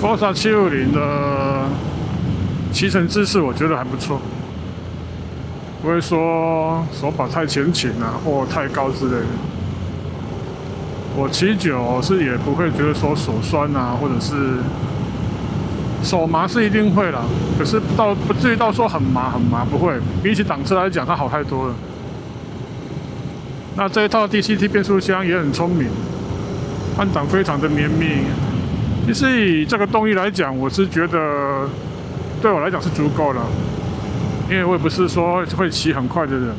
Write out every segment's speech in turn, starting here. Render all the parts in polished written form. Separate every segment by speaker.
Speaker 1: Forza 750的骑乘姿势我觉得还不错，不会说手把太前倾啊或太高之类的。我骑久是也不会觉得说手酸啊，或者是手麻是一定会啦，可是不至于到说很麻，不会。比起挡车来讲，它好太多了。那这一套 DCT 变速箱也很聪明，换挡非常的绵密。其实以这个动力来讲，我是觉得对我来讲是足够了，因为我也不是说会骑很快的人。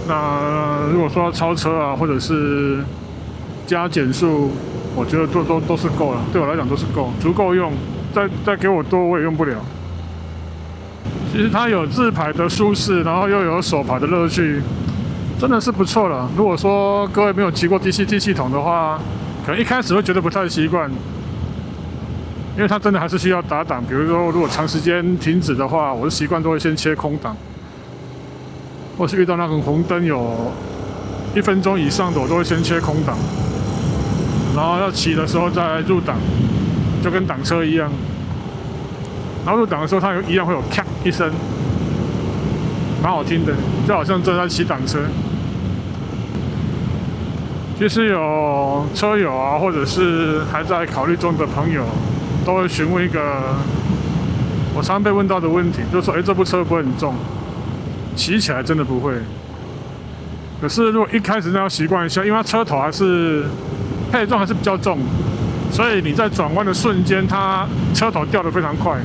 Speaker 1: 那如果说要超车啊，或者是加减速，我觉得都是够了，对我来讲都是够，足够用。再给我多我也用不了。其实它有自排的舒适，然后又有手排的乐趣，真的是不错了。如果说各位没有骑过 DCT 系统的话，可能一开始会觉得不太习惯，因为它真的还是需要打档。比如说，如果长时间停止的话，我的习惯都会先切空档，或是遇到那种红灯有1分钟以上的，我都会先切空档，然后要骑的时候再入档，就跟挡车一样。然后入档的时候，它一样会有咔一声，蛮好听的，就好像正在骑挡车。其实有车友啊，或者是还在考虑中的朋友，都会询问一个我常被问到的问题，就是说，这部车会不会很重？骑起来真的不会。可是如果一开始要习惯一下，因为它车头还是配重还是比较重，所以你在转弯的瞬间，它车头掉得非常快。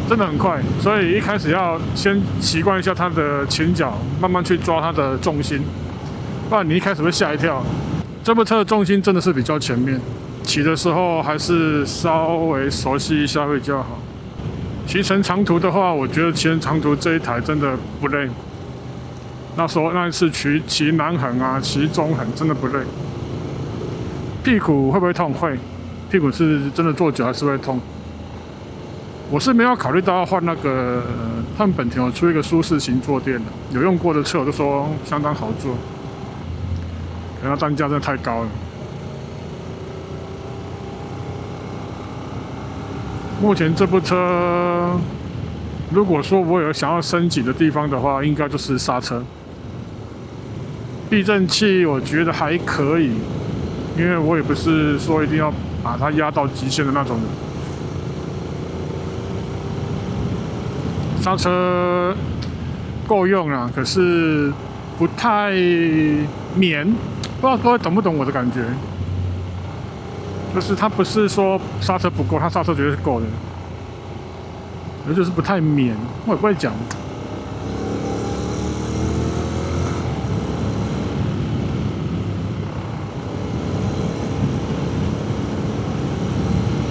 Speaker 1: 真的很快，所以一开始要先习惯一下它的前脚，慢慢去抓它的重心，不然你一开始会吓一跳。这部车的重心真的是比较前面，骑的时候还是稍微熟悉一下会比较好。骑乘长途的话，我觉得骑乘长途这一台真的不累。那一次骑南横啊，骑中横真的不累。屁股会不会痛？会，屁股是真的坐久还是会痛。我是没有考虑到要换那个，他们本田有出一个舒适型坐垫的，有用过的车我就说相当好坐，可能它单价真的太高了。目前这部车，如果说我有想要升级的地方的话，应该就是刹车。避震器我觉得还可以，因为我也不是说一定要把它压到极限的那种人。刹车够用啊，可是不太绵，不知道各位懂不懂我的感觉？就是它不是说刹车不够，它刹车绝对是够的，也就是不太绵。我也不会讲。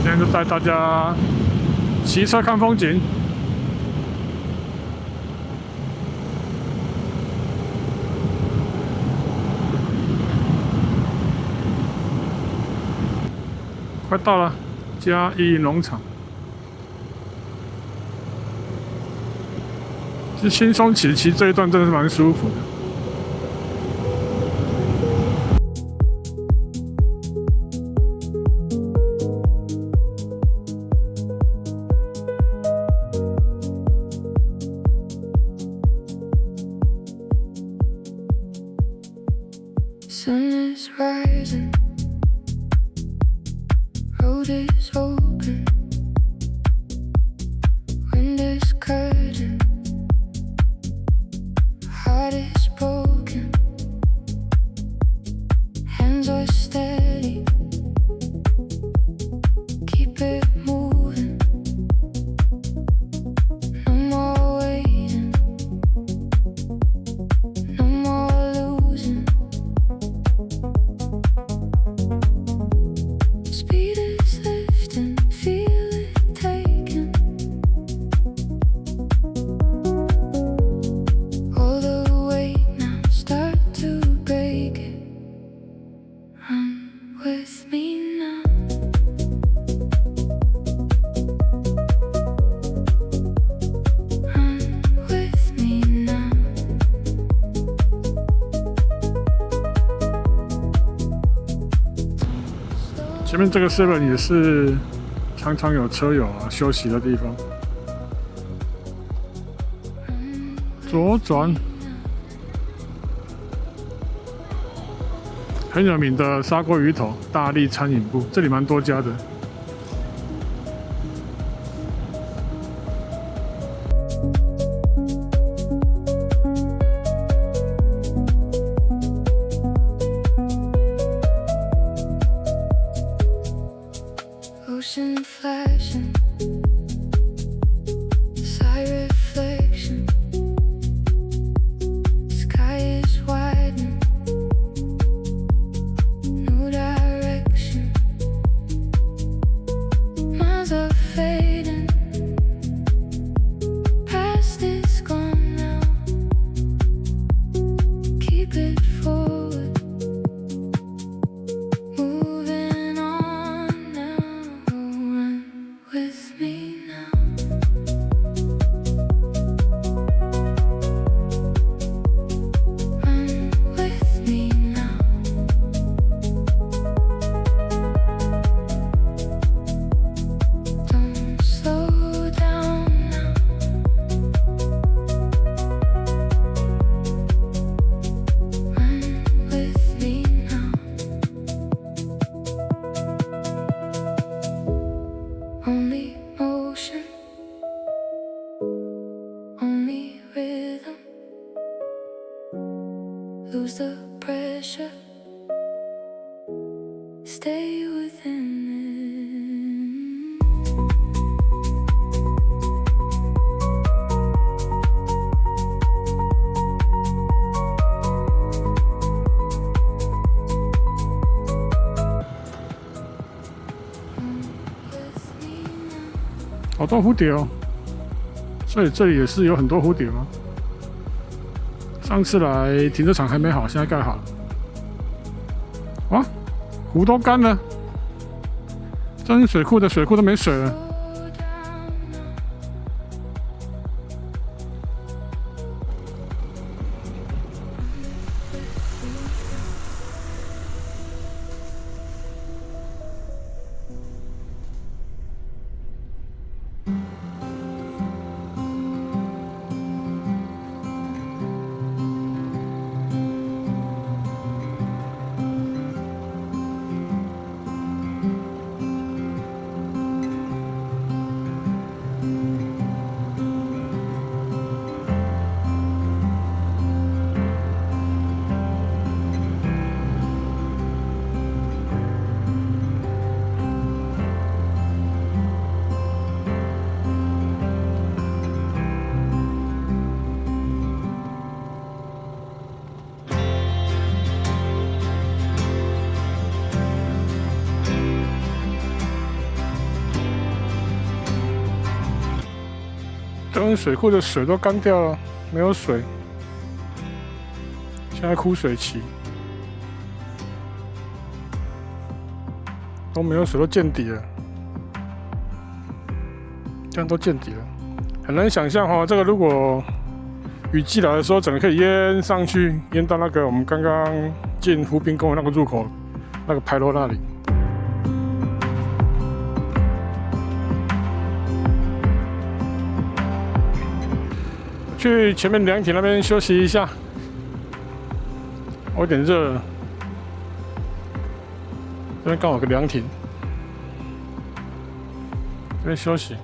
Speaker 1: 今天就带大家骑车看风景。快到了，嘉义农场。其实轻松骑这一段真的是蛮舒服的。
Speaker 2: Sun is rising, road is open, wind is cutting, heart is broken, hands are steady, keep it moving, no more waiting, no more losing.
Speaker 1: 前面这个 7 也是常常有车友啊休息的地方。左转，很有名的砂锅鱼头大力餐饮部，这里蛮多家的。
Speaker 2: Ocean flashing, side reflection. Sky is widening, no direction. Miles are fading, past is gone now. Keep it forward, moving on now. Run with me now. Run with me now. Don't slow down now. Run with me now. Only motion, only rhythm. Lose the pressure, stay within it. With me now.
Speaker 1: 好多蝴蝶哦，所以这里也是有很多蝴蝶吗？上次来停车场还没好，现在盖好了。哇，湖都干了，真水库的水库都没水了。
Speaker 2: Slow down now.
Speaker 1: 这边水库的水都干掉了，没有水，现在枯水期，都没有水，都见底了，这样都见底了，很难想象哦。这个如果雨季来的时候，整个可以淹上去，淹到那个我们刚刚进湖滨公园那个入口那个牌楼那里。去前面凉亭那边休息一下，我有点热了。这边刚好有个凉亭，这边休息。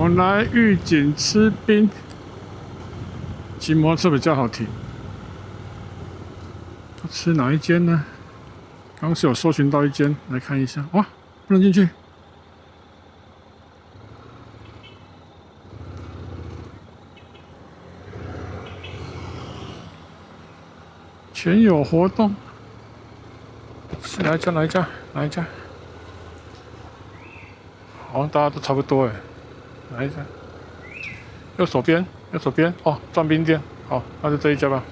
Speaker 1: 我们来玉井吃冰，骑摩托车比较好停。吃哪一间呢？刚刚是有搜寻到一间，来看一下。哇，不能进去。全有活动。是哪一家？哪一家？哪一家？好像大家都差不多哎。哪一家？右手边，右手边哦，转冰店。好，那就这一家吧。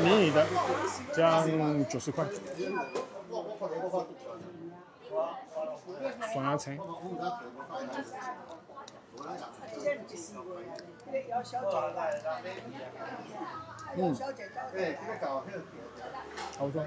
Speaker 1: 迷你的，这样90块。酸芽青。差不多。